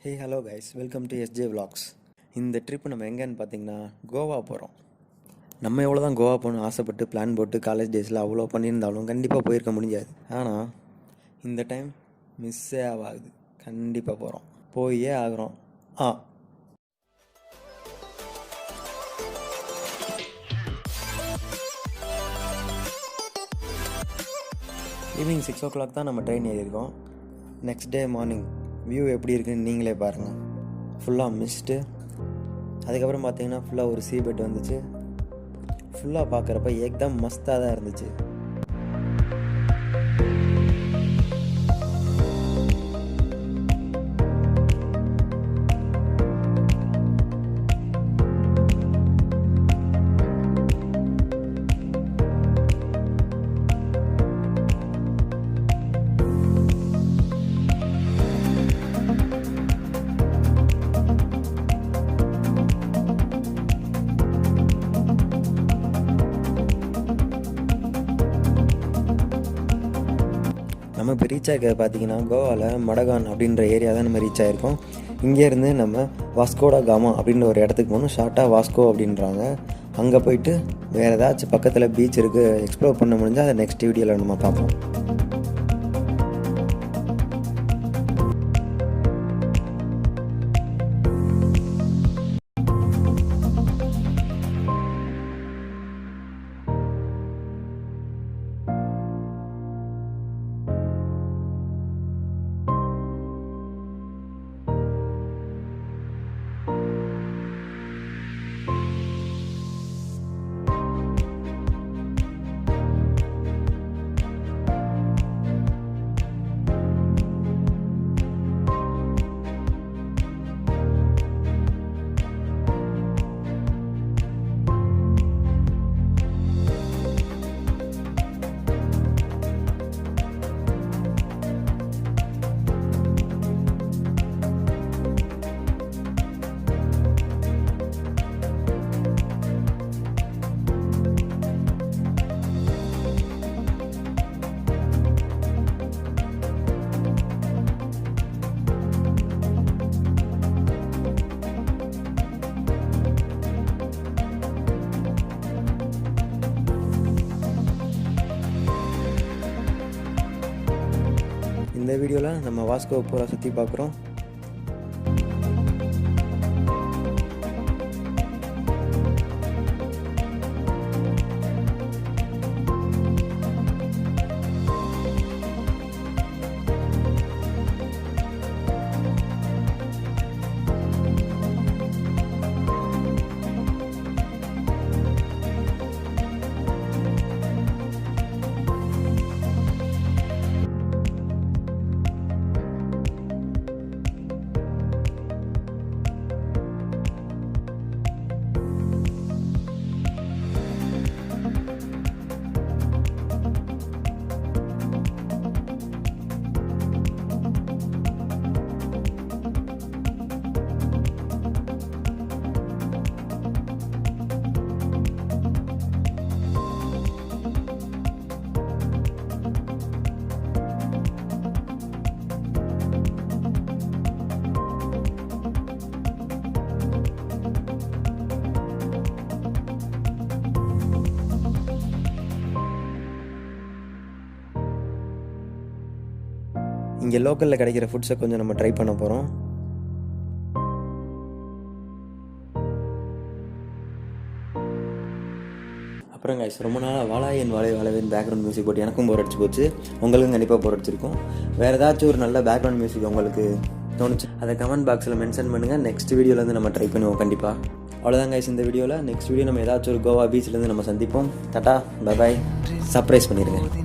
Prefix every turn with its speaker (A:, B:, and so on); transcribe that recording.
A: Hey hello guys, welcome to SJ vlogs. இந்த trip நம்ம எங்கேன்னு பார்த்தீங்கன்னா கோவா போகிறோம். நம்ம எவ்வளோ தான் கோவா போகணும்னு ஆசைப்பட்டு பிளான் போட்டு காலேஜ் டேஸில் அவ்வளோ பண்ணியிருந்தாலும் கண்டிப்பாக போயிருக்க முடியாது. ஆனால் இந்த டைம் மிஸ்ஸே ஆகாது, கண்டிப்பாக போகிறோம், போயே ஆகிறோம். ஈவினிங் 6 o'clock தான் நம்ம ட்ரெயின் ஏறியிருக்கோம். நெக்ஸ்ட் டே மார்னிங் வியூ எப்படி இருக்குன்னு நீங்களே பாருங்கள். ஃபுல்லாக மிஸ்ட்டு. அதுக்கப்புறம் பார்த்தீங்கன்னா ஃபுல்லாக ஒரு சீ பெட் வந்துச்சு. ஃபுல்லாக பார்க்குறப்ப ஏக்தம் மஸ்தாக தான் இருந்துச்சு. நம்ம இப்போ ரீச் ஆகிறது பார்த்தீங்கன்னா கோவாவில் மடகான் அப்படின்ற ஏரியா தான் நம்ம ரீச் ஆகிருக்கோம். இங்கேருந்து நம்ம வாஸ்கோடா காமா அப்படின்ற ஒரு இடத்துக்கு போகணும். ஷார்ட்டாக வாஸ்கோ அப்படின்றாங்க. அங்கே போயிட்டு வேறு ஏதாச்சும் பக்கத்தில் பீச் இருக்குது எக்ஸ்ப்ளோர் பண்ண முடிஞ்சால் அதை நெக்ஸ்ட் வீடியோவில் நம்ம பார்ப்போம். இந்த வீடியோவில் நம்ம வாஸ்கோ பூரா சுற்றி பார்க்குறோம். இங்கே லோக்கலில் கிடைக்கிற ஃபுட்ஸை கொஞ்சம் நம்ம ட்ரை பண்ண போகிறோம். அப்புறம் கைஸ், ரொம்ப நாளாக வாழாயன் வாழவேன் பேக்ரவுண்ட் மியூசிக் போட்டு எனக்கும் போர் அடிச்சு போச்சு. உங்களுக்கும் கண்டிப்பாக போர் அடிச்சிருக்கும். வேறு ஏதாச்சும் ஒரு நல்ல பேக்ரவுண்ட் மியூசிக் உங்களுக்கு தோணுச்சு அதை கமெண்ட் பாக்ஸில் மென்ஷன் பண்ணுங்கள். நெக்ஸ்ட் வீடியோலேருந்து நம்ம ட்ரை பண்ணுவோம் கண்டிப்பாக. அவ்வளோதான் கைஸ் இந்த வீடியோவில். நெக்ஸ்ட் வீடியோ நம்ம ஏதாச்சும் ஒரு கோவா பீச்லேருந்து நம்ம சந்திப்போம். Tata, bye bye. சர்ப்ரைஸ் பண்ணிடுங்க.